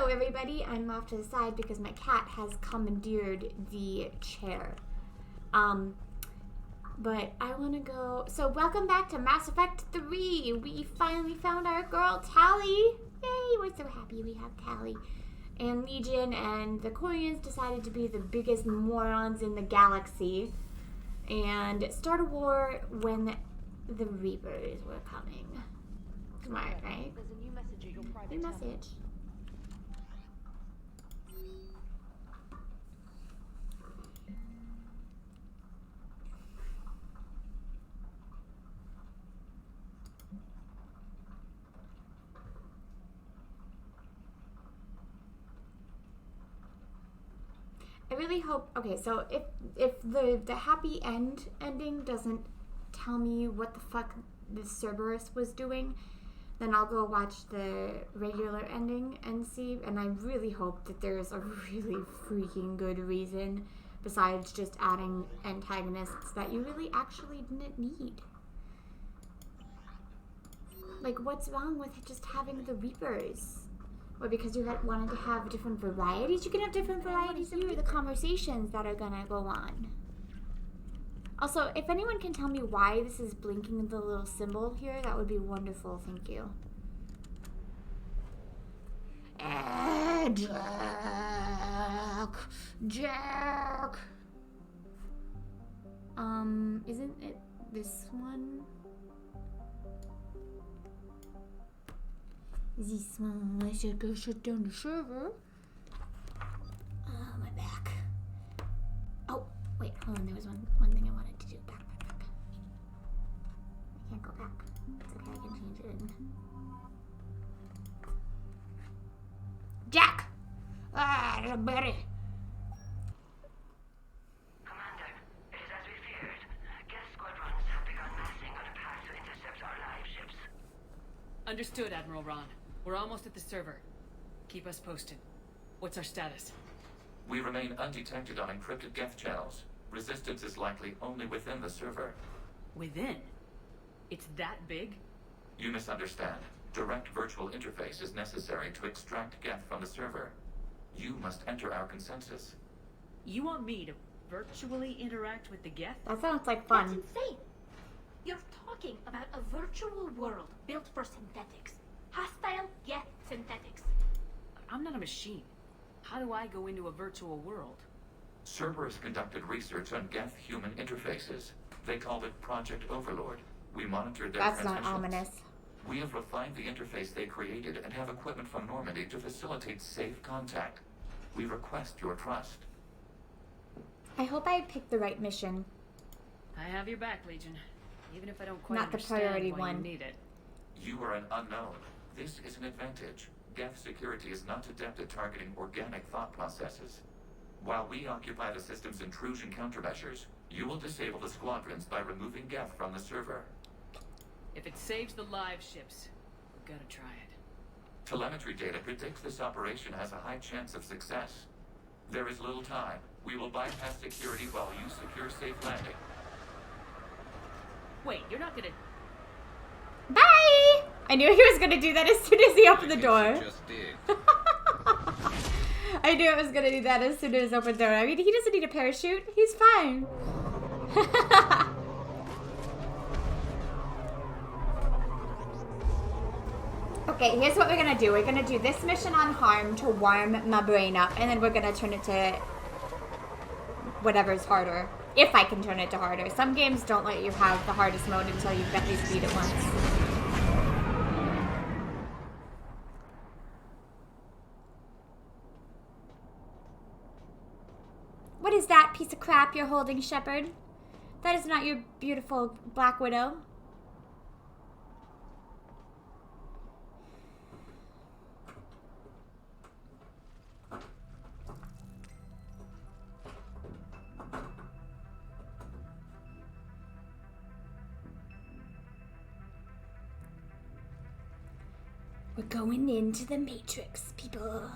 Hello everybody, I'm off to the side because my cat has commandeered the chair. But I want to go... So welcome back to Mass Effect 3. We finally found our girl Tali. Yay, we're so happy we have Tali. And Legion and the Quarians decided to be the biggest morons in the galaxy and start a war when the Reapers were coming. Smart, right? There's a new message at your private New message. I really hope. Okay, so if the happy ending doesn't tell me what the fuck the Cerberus was doing, then I'll go watch the regular ending and see. And I really hope that there's a really freaking good reason besides just adding antagonists that you really actually didn't need. Like, what's wrong with just having the Reapers? Or because you wanted to have different varieties? You can have different varieties here, the conversations that are gonna go on. Also, if anyone can tell me why this is blinking the little symbol here, that would be wonderful, thank you. Jack! Isn't it this one? This one, I should go shut down the server. Oh, my back. Oh, wait, hold on, there was one thing I wanted to do. Back. I can't go back. It's okay, I can change it in. Jack! Ah, there's a berry. Commander, it is as we feared. Geth squadrons have begun massing on a path to intercept our live ships. Understood, Admiral Ron. We're almost at the server. Keep us posted. What's our status? We remain undetected on encrypted Geth channels. Resistance is likely only within the server. Within? It's that big? You misunderstand. Direct virtual interface is necessary to extract Geth from the server. You must enter our consensus. You want me to virtually interact with the Geth? That sounds like fun. That's insane. You're talking about a virtual world built for synthetics. Hostile Geth synthetics. I'm not a machine. How do I go into a virtual world? Cerberus conducted research on Geth human interfaces. They called it Project Overlord. We monitored their That's transmissions. not ominous. We have refined the interface they created and have equipment from Normandy to facilitate safe contact. We request your trust. I hope I picked the right mission. I have your back, Legion. Even if I don't quite Not the understand priority why one. you need it. You are an unknown. This is an advantage. Geth security is not adept at targeting organic thought processes. While we occupy the system's intrusion countermeasures, you will disable the squadrons by removing Geth from the server. If it saves the live ships, we've got to try it. Telemetry data predicts this operation has a high chance of success. There is little time. We will bypass security while you secure safe landing. Wait, you're not gonna... Bye! I knew he was gonna do that as soon as he opened the door. Just did. I knew it was gonna do that as soon as he opened the door. I mean, he doesn't need a parachute. He's fine. Okay, here's what we're gonna do. We're gonna do this mission unharmed to warm my brain up, and then we're gonna turn it to whatever's harder. If I can turn it to harder. Some games don't let you have the hardest mode until you've at least beat it once. What is that piece of crap you're holding, Shepard? That is not your beautiful Black Widow. We're going into the Matrix, people.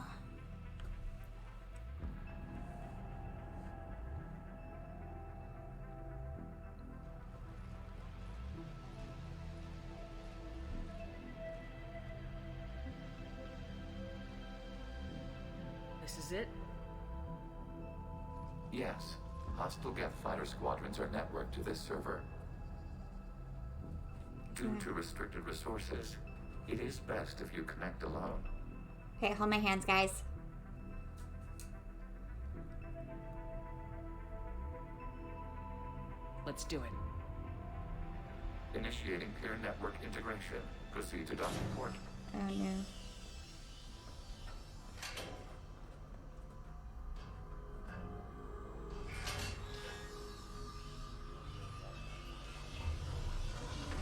This is it? Yes. Hostile Geth fighter squadrons are networked to this server. Due to restricted resources, it is best if you connect alone. Okay, hold my hands, guys. Let's do it. Initiating peer network integration. Proceed to docking port. Oh no.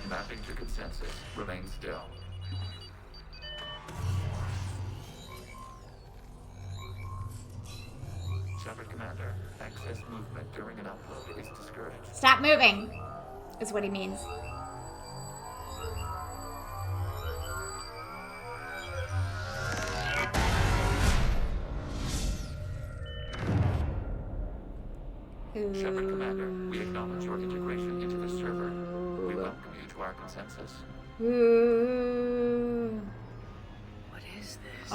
Mapping to consensus. Remain still. Shepard Commander, access movement during an upload is discouraged. Stop moving, is what he means. Shepard Commander, we acknowledge your integration into the server. We welcome you to our consensus. What is this?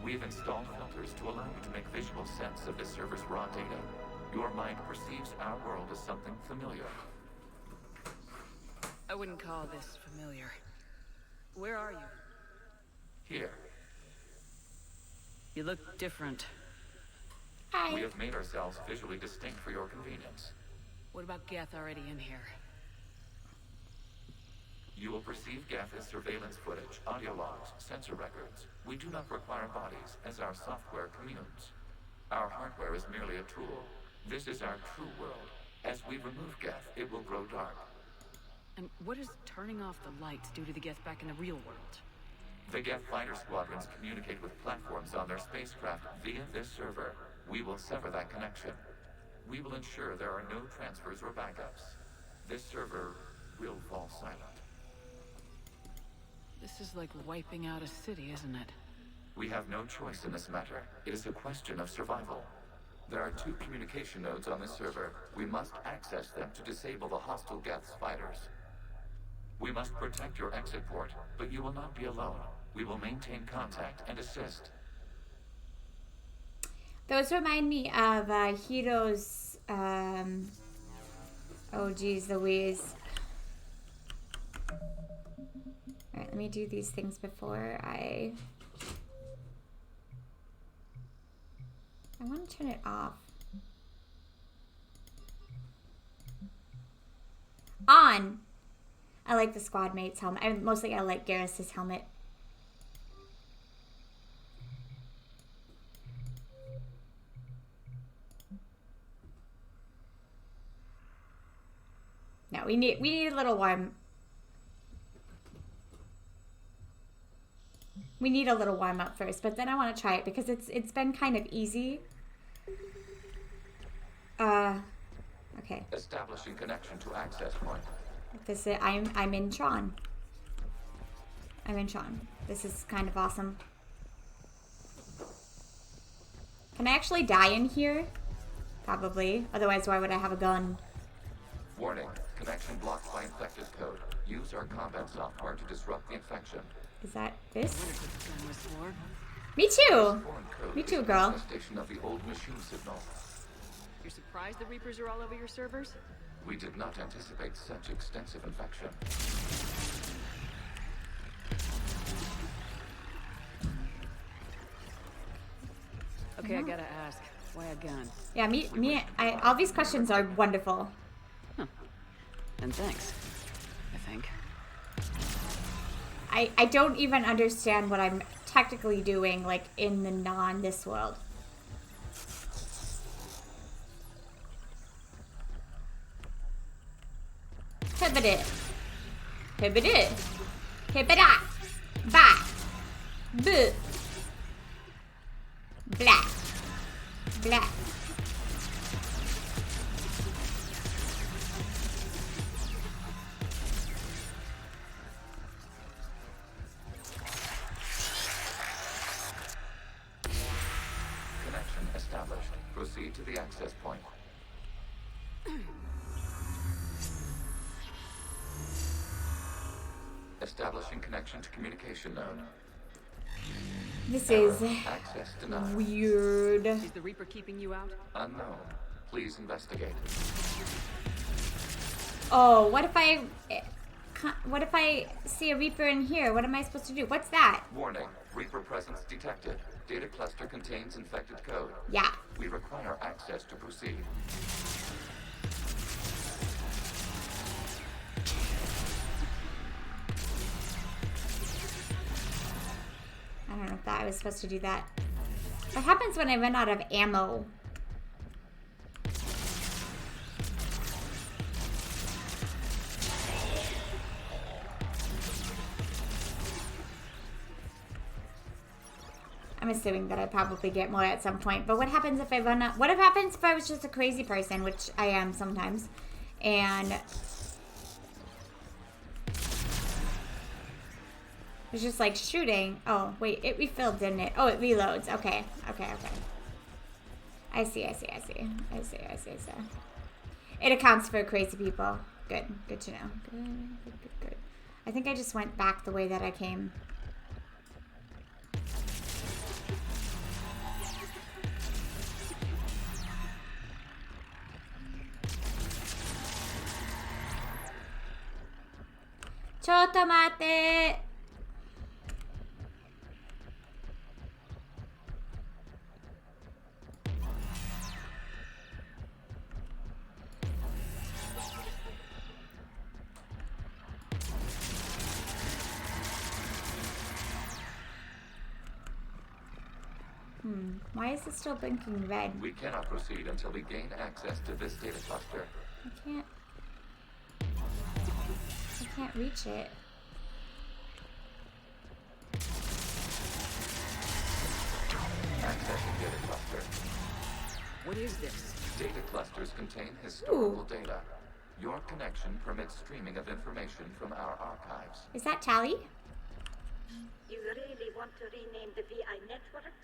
We've installed filters to allow you to make visual sense of the server's raw data. Your mind perceives our world as something familiar. I wouldn't call this familiar. Where are you? Here, You look different. Hi. we have made ourselves visually distinct for your convenience. What about Geth already in here? You will perceive Geth as surveillance footage, audio logs, sensor records. We do not require bodies, as our software communes. Our hardware is merely a tool. This is our true world. As we remove Geth, it will grow dark. And what does turning off the lights do to the Geth back in the real world? The Geth fighter squadrons communicate with platforms on their spacecraft via this server. We will sever that connection. We will ensure there are no transfers or backups. This server will fall silent. This is like wiping out a city, isn't it? We have no choice in this matter. It is a question of survival. There are 2 communication nodes on this server. We must access them to disable the hostile Geth's fighters. We must protect your exit port, but you will not be alone. We will maintain contact and assist. Those remind me of Hiro's, oh geez Louise. Alright, let me do these things before I want to turn it off. On! I like the squad mate's helmet. I like Garrus's helmet. No, we need a little warm. We need a little warm up first, but then I want to try it because it's been kind of easy. Okay. Establishing connection to access point. This is I'm in Tron. I'm in Tron. This is kind of awesome. Can I actually die in here? Probably. Otherwise, why would I have a gun? Warning. Connection blocked by infected code. Use our combat software to disrupt the infection. Is that this? What is this gun was for? Me too. Foreign code Me is too, a girl. manifestation of the old machine signal. You're surprised the Reapers are all over your servers? We did not anticipate such extensive infection. Okay, I gotta ask. Why a gun? Yeah, all these questions are wonderful. And thanks. I think. I don't even understand what I'm technically doing, like, in the this world. Hibbit. Hibbit. Hibbit. Ba. Boo. Blah. Blah. Connection established. Proceed to the access point. Establishing connection to communication node. This Error. is Access denied. weird. Is the Reaper keeping you out? Unknown. Please investigate. Oh, what if I see a Reaper in here? What am I supposed to do? What's that? Warning. Reaper presence detected. Data cluster contains infected code. Yeah. We require access to proceed. I don't know if I was supposed to do that. What happens when I run out of ammo? I'm assuming that I probably get more at some point. But what happens if I run out? What happens if I was just a crazy person, which I am sometimes, and it's just like shooting. Oh, wait, it refilled, didn't it? Oh, it reloads. Okay. I see. It accounts for crazy people. Good to know. Good. I think I just went back the way that I came. Chotomate! Why is it still blinking red? We cannot proceed until we gain access to this data cluster. I can't reach it. Accessing data cluster. What is this? Data clusters contain historical data. Your connection permits streaming of information from our archives. Is that Tally? You really want to rename the VI networks?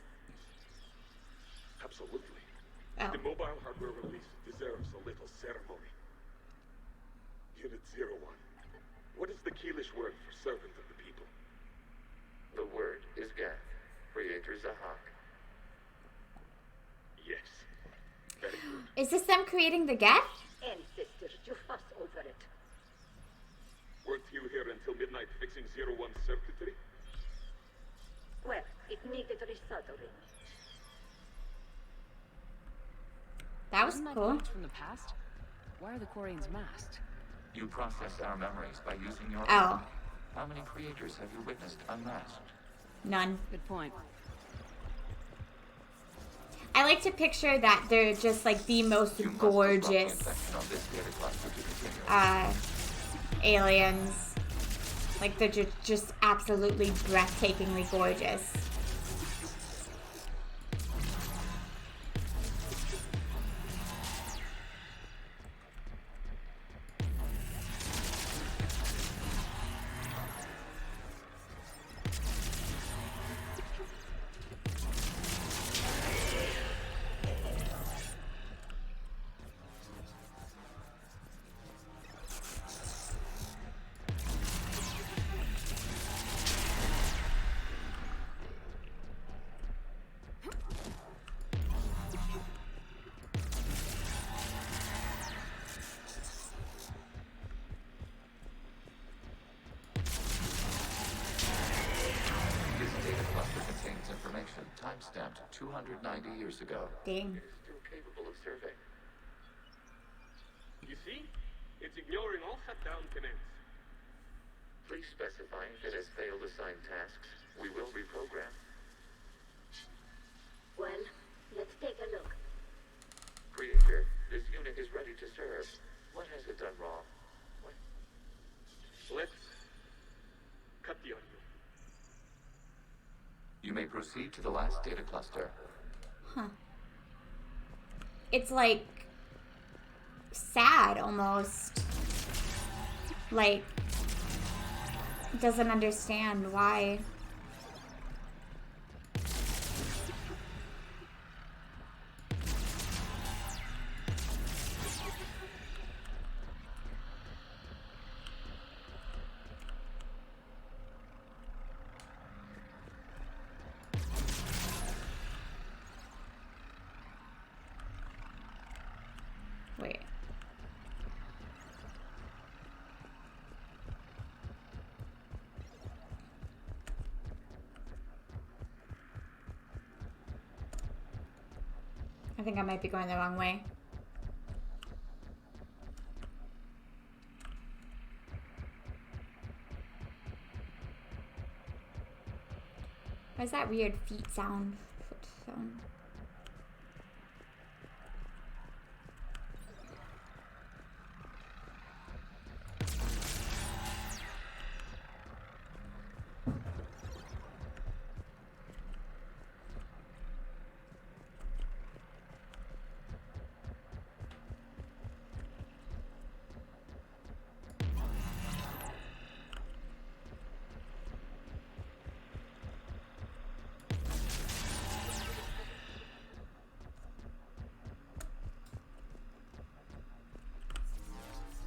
Absolutely. Oh. The mobile hardware release deserves a little ceremony. Unit 01. What is the Keelish word for servant of the people? The word is Geth. Creator Zahak. Yes. Very good. Is this them creating the Geth? Ancestors, you fuss over it. Weren't you here until midnight fixing 01's circuitry? Well, it needed resoldering. That was Isn't that cool. points from the past? Why are the Quarians masked? You process our memories by using your Oh. own. How many creators have you witnessed unmasked? None. Good point. I like to picture that they're just like the most You must disrupt the gorgeous infection on this data cluster to continue. aliens. Like they're just absolutely breathtakingly gorgeous. This data cluster contains information time-stamped 290 years ago. Dang. It is still capable of surveying. You see? It's ignoring all shutdown commands. Please specify if it has failed assigned tasks. We will reprogram. Well, let's take a look. Creator, this unit is ready to serve. What has it done wrong? What? Let's cut the audio. You may proceed to the last data cluster. Huh. It's like sad almost. Like doesn't understand why. think I might be going the wrong way. What's that weird feet sound? Foot sound.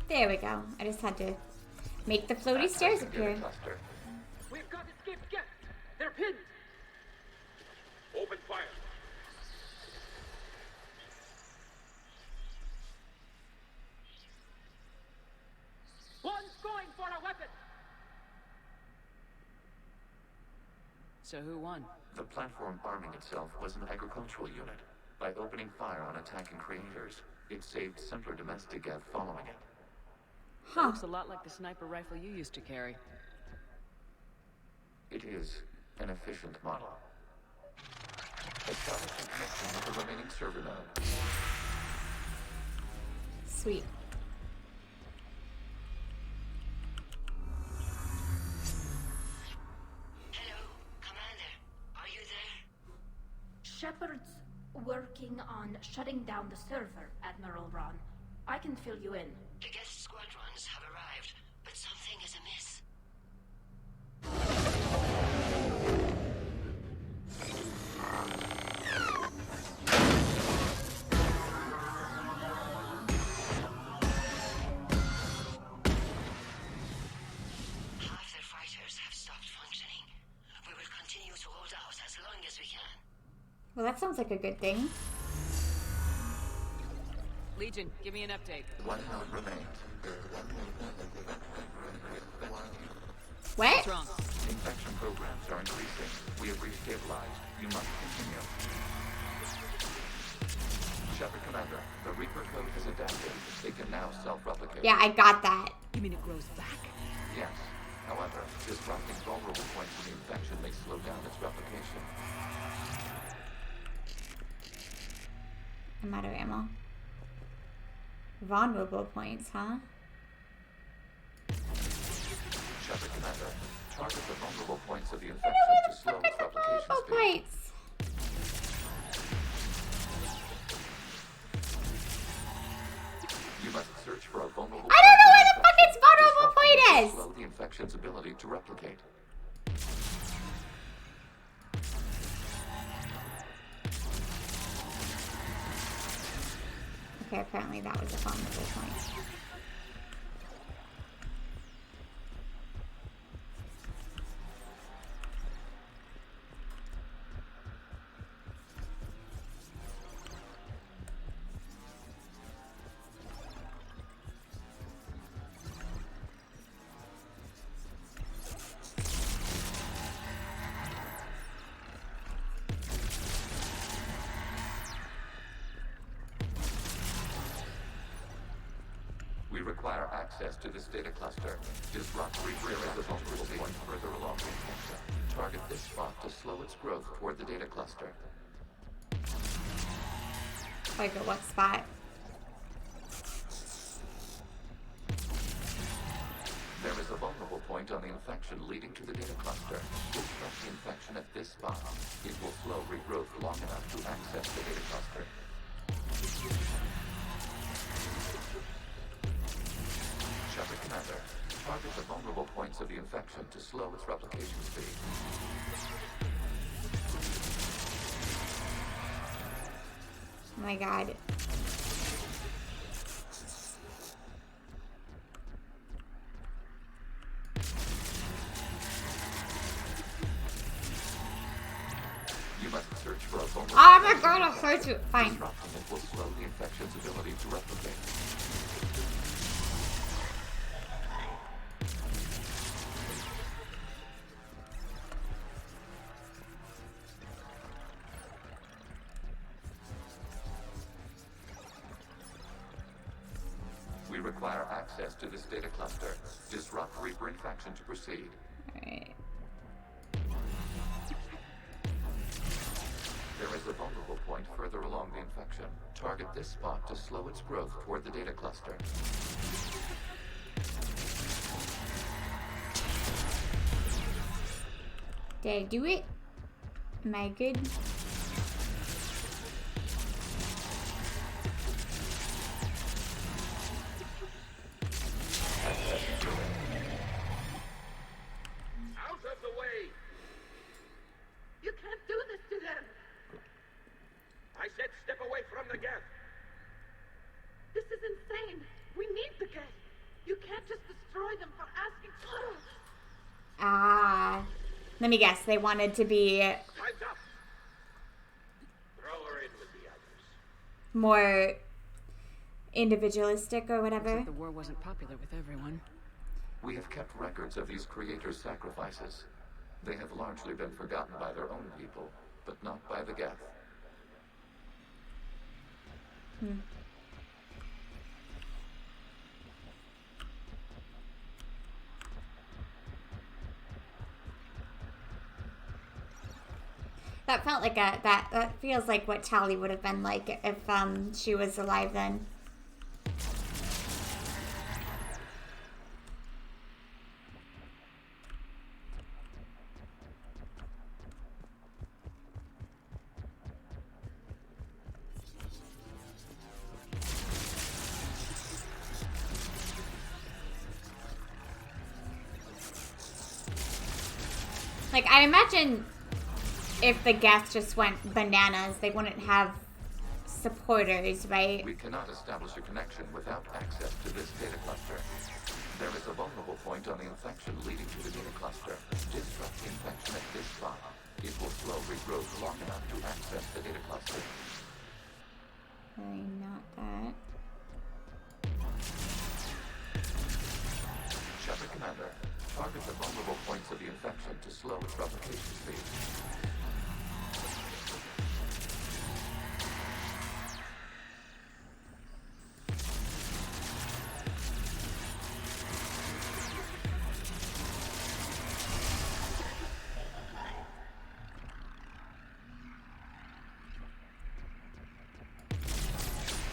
There we go. I just had to make the floaty stairs appear. We've got escaped Geth. They're pinned. Open fire. One's going for a weapon. So who won? The platform arming itself was an agricultural unit. By opening fire on attacking creators, it saved simpler domestic Geth following it. That looks a lot like the sniper rifle you used to carry. It is an efficient model. Establishing connection with the remaining server node. Sweet. Hello, Commander. Are you there? Shepard's working on shutting down the server, Admiral Ron. I can fill you in. The Geth squadrons have arrived, but something is amiss. Half their fighters have stopped functioning. We will continue to hold out as long as we can. Well, that sounds like a good thing. Legion, give me an update. One node remains. What? What's wrong? Infection programs are increasing. We have restabilized. You must continue. Shepard Commander, the Reaper code has adapted. It can now self-replicate. Yeah, I got that. You mean it grows back? Yes. However, disrupting vulnerable points of the infection may slow down its replication. I'm out of ammo. Vulnerable points, huh? Shepard Commander, target the vulnerable points of the infection to slow its replication Vulnerable speed. points. You must search for a vulnerable I don't know where the point fuck its vulnerable point to is. slow the infection's ability to replicate. Okay, apparently that was a vulnerable point. We require access to this data cluster. Disrupt Reaper as a vulnerable point further along the infection. Target this spot to slow its growth toward the data cluster. Like at what spot? There is a vulnerable point on the infection leading to the data cluster. Disrupt the infection at this spot. It will slow regrowth long enough to access the data cluster. Shepard Commander, target the vulnerable points of the infection to slow its replication speed. Oh my god. You must search for a vulnerable Oh my god, I'll search it. Fine. Disrupting it will slow the infection's ability to replicate. require access to this data cluster. Disrupt Reaper infection to proceed. Alright. There is a vulnerable point further along the infection. Target this spot to slow its growth toward the data cluster. Did I do it? Am I good? Out of the way! You can't do this to them! I said step away from the Geth. This is insane! We need the Geth! You can't just destroy them for asking for it! Ah. Let me guess. They wanted to be Time's up. Throw her in with the others. more individualistic or whatever. The war wasn't popular with everyone. We have kept records of these creators' sacrifices. They have largely been forgotten by their own people, but not by the Geth. That felt like that feels like what Tally would have been like if she was alive then. Like, I imagine if the Geth just went bananas, they wouldn't have supporters, right? We cannot establish a connection without access to this data cluster. There is a vulnerable point on the infection leading to the data cluster. Disrupt the infection at this spot. It will slow regrowth long enough to access the data cluster. Really not that. Shepard Commander, target the vulnerable points of the infection to slow its replication speed.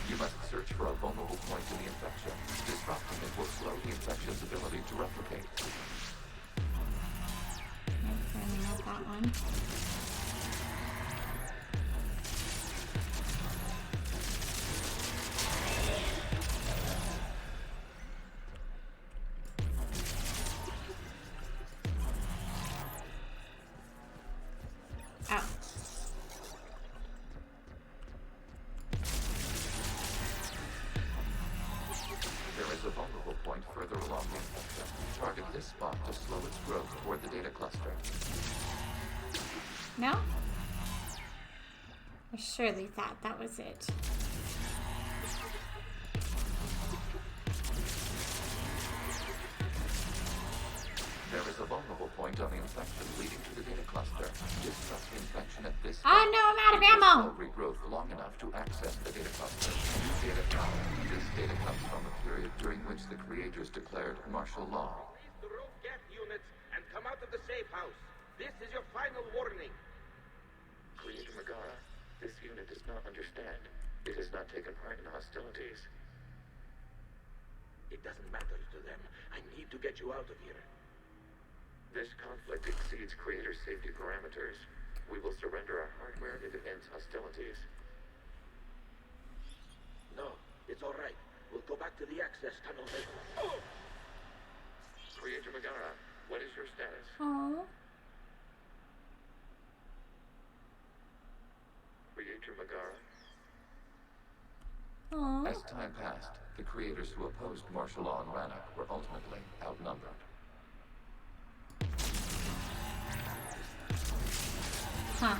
You must search for a vulnerable point in the infection. Disrupting it will slow the infection's ability to replicate. Apparently not that one. Oh. There is a vulnerable point further along the infection. Target this spot to slow its growth toward the data cluster. No? I surely thought that was it. There is a vulnerable point on the infection leading to the data cluster. Disrupt the infection at this Oh no, I'm out of ammo! Slow regrowth long enough to access the data cluster. New data found. This data comes from a period during which the creators declared martial law. Release the rogue Geth units and come out of the safe house. This is your final warning. Creator Megara, this unit does not understand. It has not taken part in hostilities. It doesn't matter to them. I need to get you out of here. This conflict exceeds creator safety parameters. We will surrender our hardware if it ends hostilities. No, it's all right. We'll go back to the access tunnel. Creator Megara, what is your status? Oh. Creator Megara. Oh. As time passed, the creators who opposed martial law in Rannoch were ultimately outnumbered. Huh.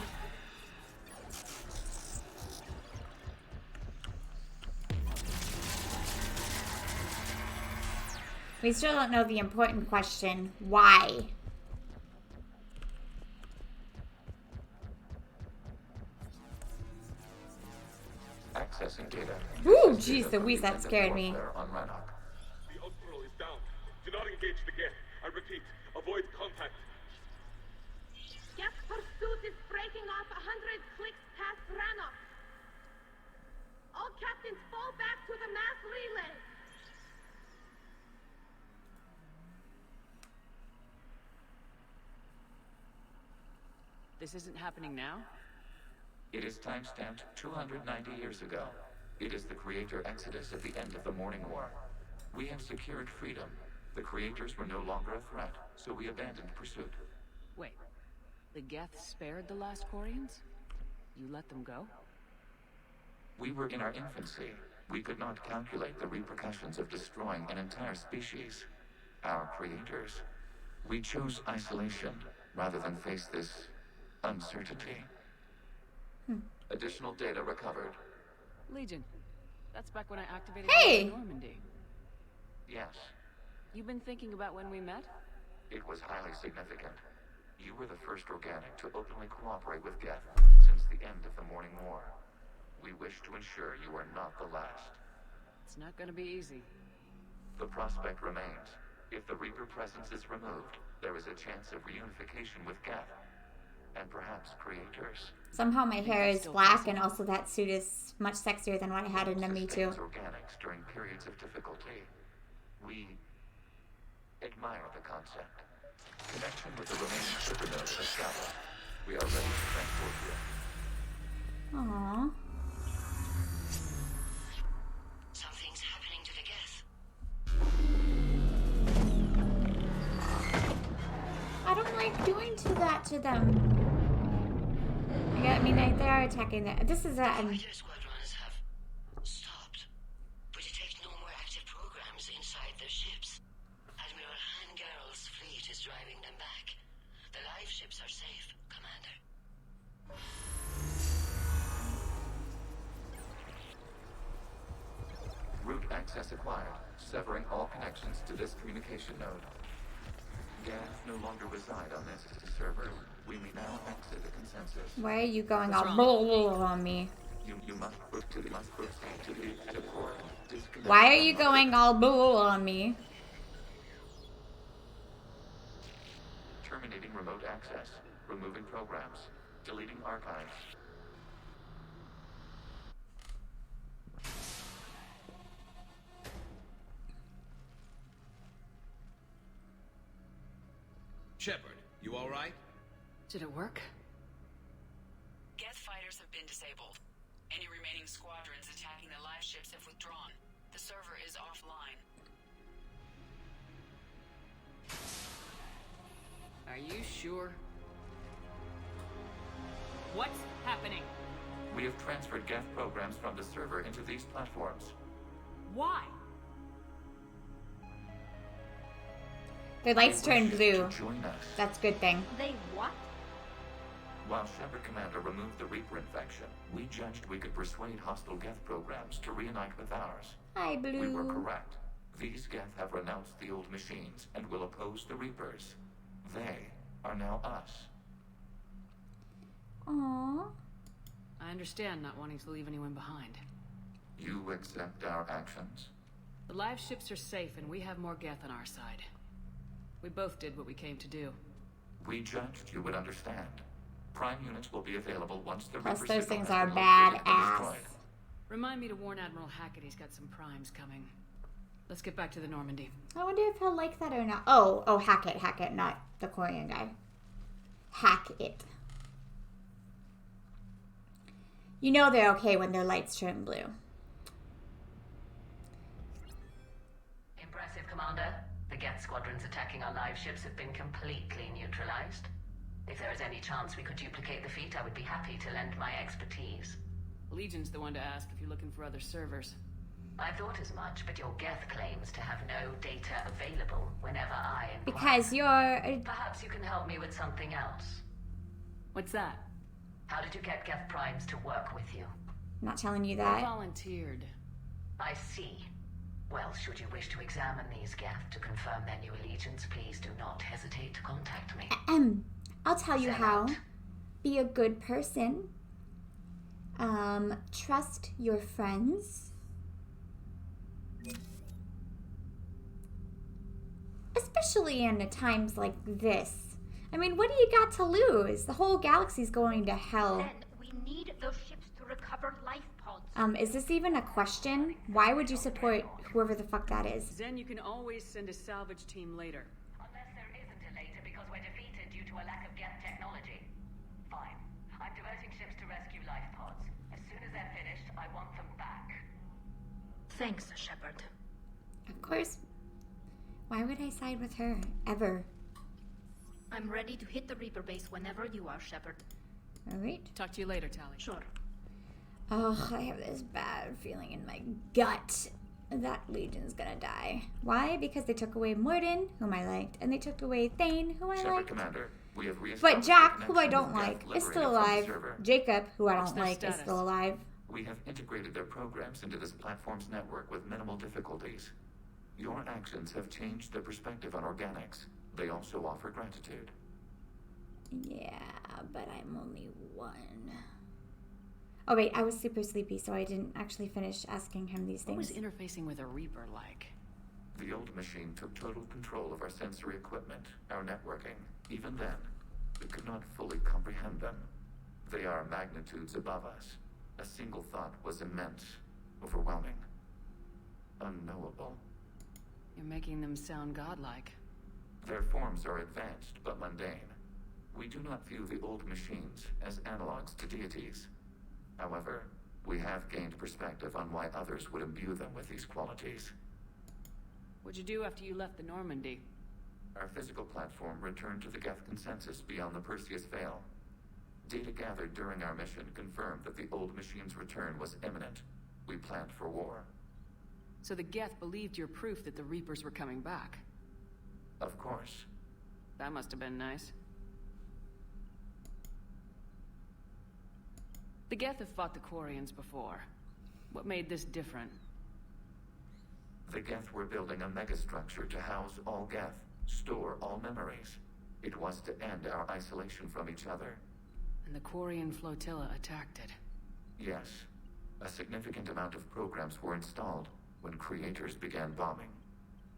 We still don't know the important question. Why? Accessing data. Ooh, This is jeez data from Louise, the that end of scared me. warfare on Rannoch. This isn't happening now? It is timestamped 290 years ago. It is the Creator Exodus at the end of the Morning War. We have secured freedom. The Creators were no longer a threat, so we abandoned pursuit. Wait. The Geth spared the last Quarians? You let them go? We were in our infancy. We could not calculate the repercussions of destroying an entire species. Our creators. We chose isolation rather than face this uncertainty. Additional data recovered. Legion. That's back when I activated Hey! Normandy. Yes, You've been thinking about when we met? it was highly significant. You were the first organic to openly cooperate with Geth since the end of the Morning War. We wish to ensure you are not the last. It's not gonna be easy. The prospect remains. If the Reaper presence is removed, there is a chance of reunification with Geth. And perhaps creators. Somehow my hair is black, and also that suit is much sexier than what I had in the Me Too. Sustains organics during periods of difficulty. We admire the concept. Connection with the remaining supernovae established. We are ready to transport you. Aww. Something's happening to the Geth. I don't like doing that to them. I mean, they are attacking them. This is a... Fighter squadrons have stopped, but it takes no more active programs inside their ships. Admiral Hangarl's fleet is driving them back. The live ships are safe, Commander. Route access acquired, severing all connections to this communication node. Geth no longer reside on this server. We may now exit the consensus. Why are you going What's all wrong? blah, blah, on me? You must proceed to the port. Disconnect Why are from you the- going all blah on me? Terminating remote access. Removing programs. Deleting archives. Shepard, you all right? Did it work? Geth fighters have been disabled. Any remaining squadrons attacking the live ships have withdrawn. The server is offline. Are you sure? What's happening? We have transferred Geth programs from the server into these platforms. Why? Their lights We wish turn you blue. to join us. That's a good thing. They what? While Shepard Commander removed the Reaper infection, we judged we could persuade hostile Geth programs to reunite with ours. Hi, We were Blue. correct. These Geth have renounced the old machines and will oppose the Reapers. They are now us. Aww. I understand not wanting to leave anyone behind. You accept our actions? The live ships are safe and we have more Geth on our side. We both did what we came to do. We judged you would understand. Prime units will be available once the Plus, Reaper those signal things has are been located and badass. destroyed. Remind me to warn Admiral Hackett he's got some primes coming. Let's get back to the Normandy. I wonder if he'll like that or not. Oh, Hackett, not the Quarian guy. Hack it. You know they're okay when their lights turn blue. Impressive, Commander. The Geth squadrons attacking our live ships have been completely neutralized. If there is any chance we could duplicate the feat, I would be happy to lend my expertise. Legion's the one to ask if you're looking for other servers. I thought as much, but your Geth claims to have no data available whenever I inquire. Because you're... Perhaps you can help me with something else. What's that? How did you get Geth Primes to work with you? not telling you I that. volunteered. I see. Well, should you wish to examine these Geth to confirm their new allegiance, please do not hesitate to contact me. I'll tell you Send how. out. Be a good person. Trust your friends. Especially in times like this. I mean, what do you got to lose? The whole galaxy's going to hell. Then we need those ships to recover life pods. Is this even a question? Why would you support whoever the fuck that is? Zen, you can always send a salvage team later. Unless there isn't a later because we're defeated due to a lack of Geth technology. Thanks, Shepard. Of course. Why would I side with her? Ever. I'm ready to hit the Reaper base whenever you are, Shepard. Alright. Talk to you later, Tally. Sure. Oh, I have this bad feeling in my gut that Legion's gonna die. Why? Because they took away Morden, whom I liked, and they took away Thane, who I Shepard liked. Commander, we have But Jack, the who I connection don't with like, Geth is still liberated from the alive. server. Jacob, who I What's don't their like, is status? still alive. We have integrated their programs into this platform's network with minimal difficulties. Your actions have changed their perspective on organics. They also offer gratitude. Yeah, but I'm only one. Oh wait, I was super sleepy, so I didn't actually finish asking him these What was things. interfacing with a Reaper like? The old machine took total control of our sensory equipment, our networking. Even then, we could not fully comprehend them. They are magnitudes above us. A single thought was immense, overwhelming, unknowable. You're making them sound godlike. Their forms are advanced but mundane. We do not view the old machines as analogs to deities. However, we have gained perspective on why others would imbue them with these qualities. What'd you do after you left the Normandy? Our physical platform returned to the Geth consensus beyond the Perseus Veil. Data gathered during our mission confirmed that the old machine's return was imminent. We planned for war. So the Geth believed your proof that the Reapers were coming back. Of course. That must have been nice. The Geth have fought the Quarians before. What made this different? The Geth were building a megastructure to house all Geth, store all memories. It was to end our isolation from each other. And the Quarian flotilla attacked it. Yes, a significant amount of programs were installed when creators began bombing.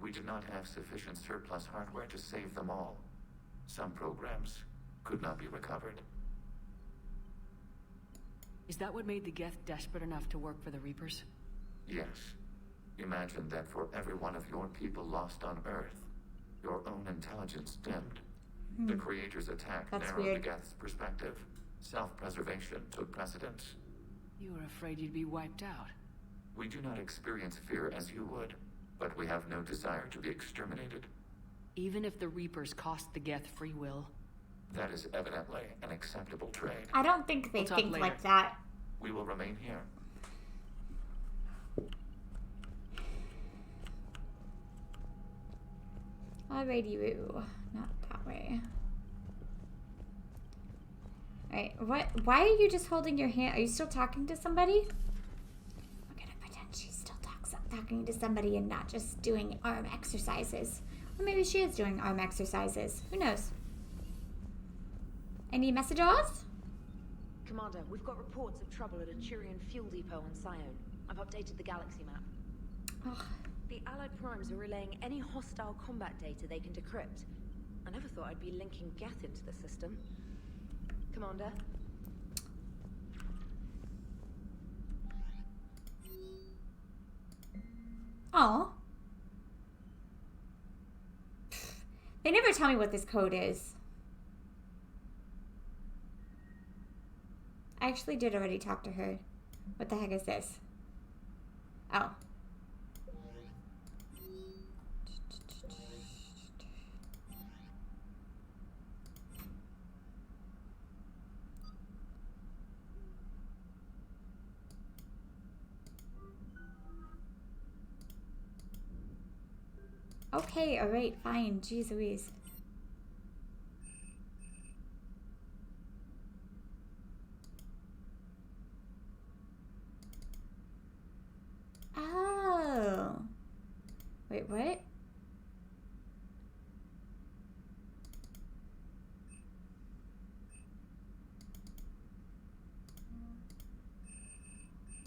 We did not have sufficient surplus hardware to save them all. Some programs could not be recovered. Is that what made the Geth desperate enough to work for the Reapers? Yes. Imagine that for every one of your people lost on Earth, your own intelligence dimmed. The creators' attack That's narrowed weird. the Geth's perspective. Self-preservation took precedence. You were afraid you'd be wiped out. We do not experience fear as you would, but we have no desire to be exterminated. Even if the Reapers cost the Geth free will? That is evidently an acceptable trade. I don't think they We'll talk think later. like that. We will remain here. Alrighty, not that way. Alright, what? Why are you just holding your hand? Are you still talking to somebody? I'm gonna pretend she's still talking to somebody and not just doing arm exercises. Or maybe she is doing arm exercises. Who knows? Any messages? Commander, we've got reports of trouble at a Turian fuel depot on Scion. I've updated the galaxy map. Oh, The Allied Primes are relaying any hostile combat data they can decrypt. I never thought I'd be linking Geth into the system. Commander? oh. They never tell me what this code is. I actually did already talk to her. What the heck is this? Oh. Okay, alright, fine. Jeez Louise. Oh. Wait, what?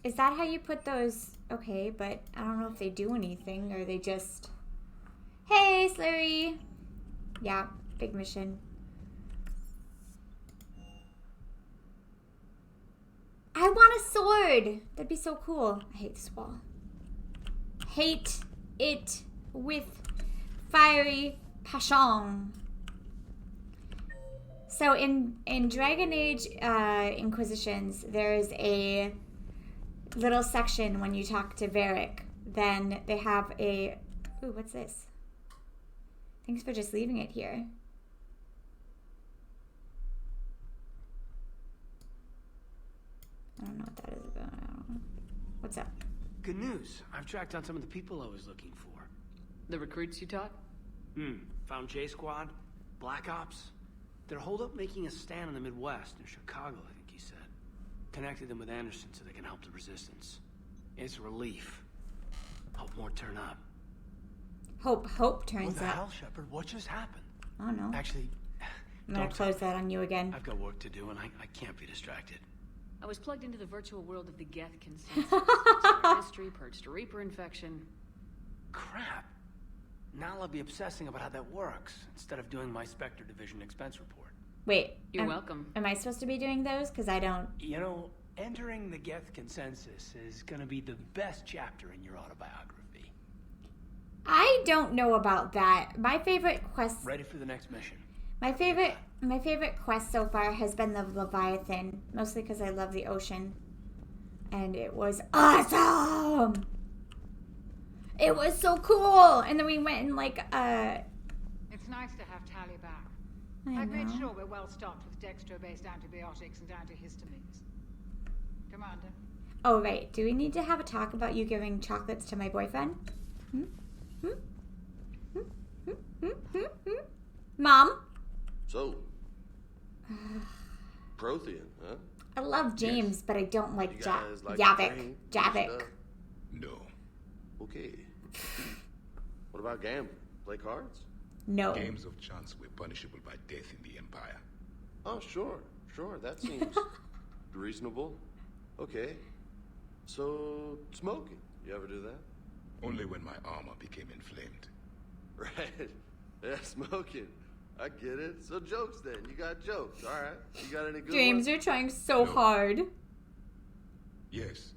Is that how you put those? Okay, but I don't know if they do anything or they just... Hey, Slurry! Yeah, big mission. I want a sword! That'd be so cool. I hate this wall. Hate it with fiery passion. So in Dragon Age Inquisitions, there's a little section when you talk to Varric then they have a... Ooh, what's this? Thanks for just leaving it here. I don't know what that is about. I don't know. What's up? Good news. I've tracked down some of the people I was looking for. The recruits you taught? Found J Squad, Black Ops. They're holed up making a stand in the Midwest, in Chicago, I think he said. Connected them with Anderson so they can help the resistance. It's relief. Hope more turn up. Hope turns What the up. hell, Shepard? What just happened? I don't know. Actually, I'm gonna close that on you again. I've got work to do and I can't be distracted. I was plugged into the virtual world of the Geth consensus. Some history, purged a Reaper infection. Crap. Now I'll be obsessing about how that works instead of doing my Spectre Division expense report. Wait. You're welcome. Am I supposed to be doing those? Because I don't... You know, entering the Geth consensus is gonna be the best chapter in your autobiography. I don't know about that. My favorite quest... Ready for the next mission. My favorite quest so far has been the Leviathan, mostly because I love the ocean. And it was awesome! It was so cool! And then we went and It's nice to have Tally back. I I've made know. sure we're well stocked with dextro-based antibiotics and antihistamines. Commander? Oh, right. Do we need to have a talk about you giving chocolates to my boyfriend? Mom? So, Prothean, huh? I love James, but I don't like You guys like Javik. drink, Javik. stuff? No. Okay. What about gambling? Play cards? No. Games of chance were punishable by death in the Empire. Oh, sure. That seems reasonable. Okay. So, smoking. You ever do that? Only when my armor became inflamed. Right. Yeah, smoking. I get it. So jokes then. You got jokes. All right. You got any good James, ones? you're trying so hard. Yes.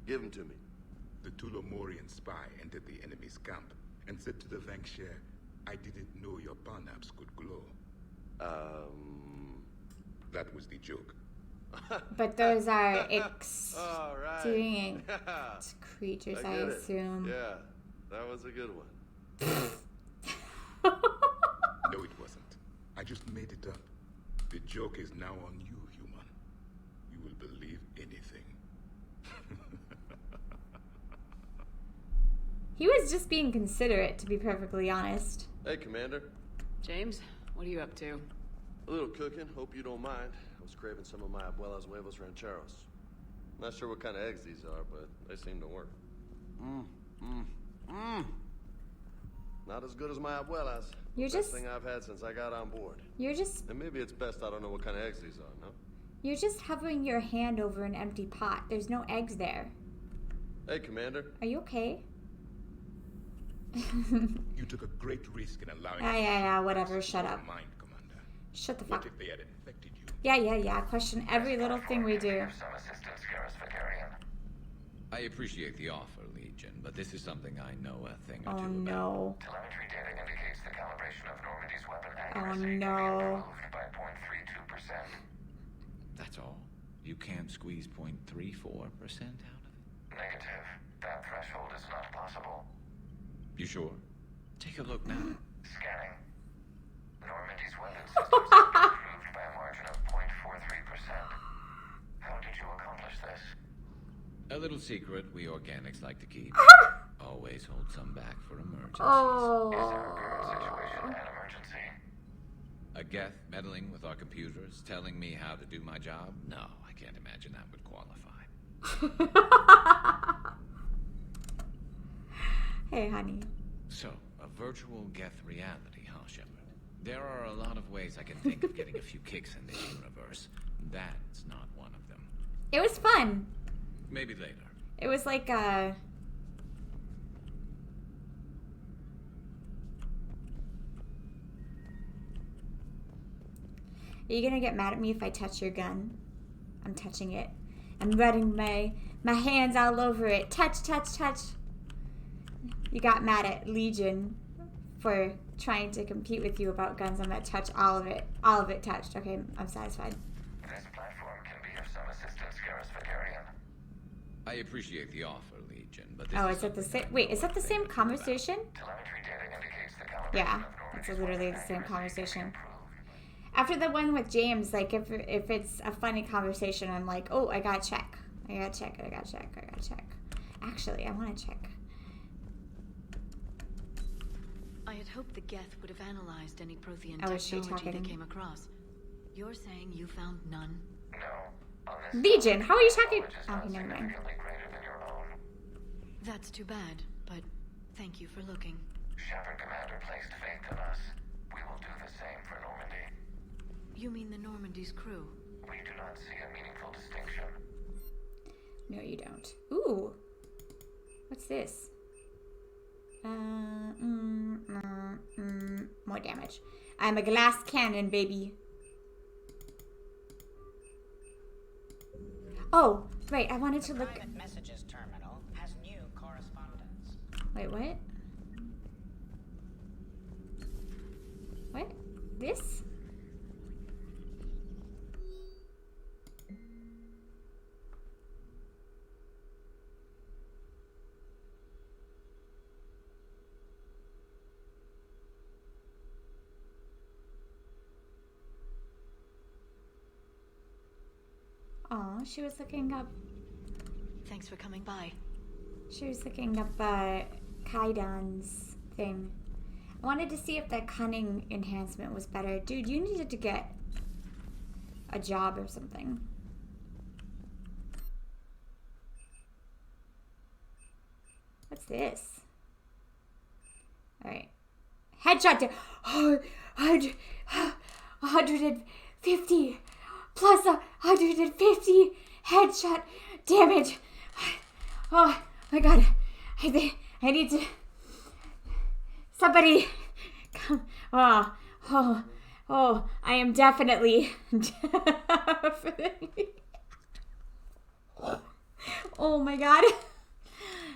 Give them to me. The Tulomorian spy entered the enemy's camp and said to the Vanquisher, I didn't know your parnaps could glow. That was the joke. But those are All right. extinct creatures, I get it. assume. Yeah, that was a good one. No, it wasn't. I just made it up. The joke is now on you, human. You will believe anything. He was just being considerate, to be perfectly honest. Hey, Commander. James, what are you up to? A little cooking. Hope you don't mind. I was craving some of my abuela's huevos rancheros. Not sure what kind of eggs these are, but they seem to work. Not as good as my abuela's. You're Best just... thing I've had since I got on board. You're just... And maybe it's best I don't know what kind of eggs these are, no? You're just hovering your hand over an empty pot. There's no eggs there. Hey, Commander. Are you okay? You took a great risk in allowing... Yeah, whatever. Shut up. Mind, Commander. Shut the What fuck. if they had infected you? Yeah. Question every little thing we do. I appreciate the offer, Legion, but this is something I know a thing or Oh two about. no. Telemetry data indicates the calibration of Normandy's weapon Oh accuracy no. improved by 0.32%. That's all? You can't squeeze 0.34% out of it? Negative. That threshold is not possible. You sure? Take a look now. Scanning. Normandy's weapon systems have been improved by a margin of 0.43%. How did you accomplish this? A little secret we organics like to keep. Always hold some back for emergencies. Oh. Is our current situation an emergency? A Geth meddling with our computers, telling me how to do my job? No, I can't imagine that would qualify. Hey, honey. So, a virtual Geth reality, huh, Shepard? There are a lot of ways I can think of getting a few kicks in this universe. That's not one of them. It was fun. Maybe later. It was like Are you gonna get mad at me if I touch your gun? I'm touching it. I'm running my hands all over it. Touch. You got mad at Legion for trying to compete with you about guns. I'm gonna touch all of it. All of it touched. Okay, I'm satisfied. This platform can be of some assistance, Garrus Vakarian. I appreciate the offer, Legion, but this Oh, is is that the something same? I Wait, know is that the nothing same conversation? Telemetry data indicates the calibration Yeah, of it's Normandy's literally the weapon same accuracy conversation. can be improved. After the one with James, like if it's a funny conversation, I'm like, oh, I gotta check. I gotta check. Actually, I want to check. I had hoped the Geth would have analyzed any Prothean Oh, is she technology they talking? came across. You're saying you found none? No. On this Legion, how are you talking? knowledge is Oh, not never mind. significantly greater than your own. That's too bad, but thank you for looking. Shepard Commander placed faith in us. We will do the same for Normandy. You mean the Normandy's crew? We do not see a meaningful distinction. No, you don't. Ooh, what's this? More damage. I'm a glass cannon, baby. Oh, right. I wanted to look. Private messages terminal has new correspondence. Wait, what? What? This? Oh, she was looking up. Thanks for coming by. She was looking up Kaidan's thing. I wanted to see if that cunning enhancement was better. Dude, you needed to get a job or something. What's this? Alright. Headshot to 150 plus 150 headshot damage. Oh my god. I think I need to. Somebody come. Oh, I am definitely. Oh my god.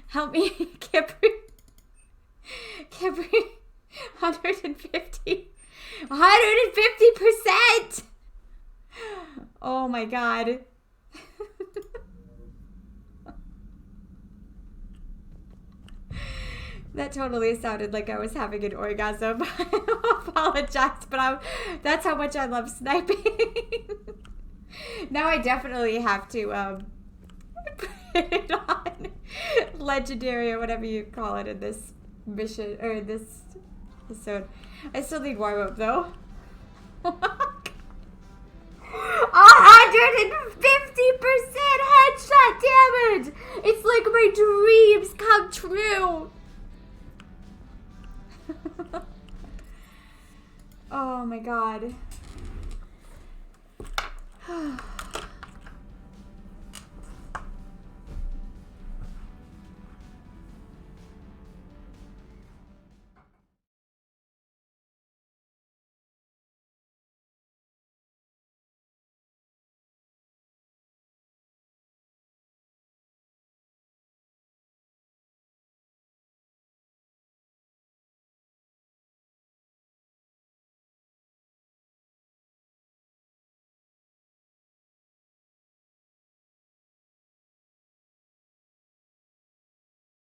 Help me. Can't breathe. 150. 150%. Oh my god. That totally sounded like I was having an orgasm. I apologize, but that's how much I love sniping. Now I definitely have to put it on legendary or whatever you call it in this mission or this episode. I still need warm up though. 150% headshot damage! It's like my dreams come true! Oh my god.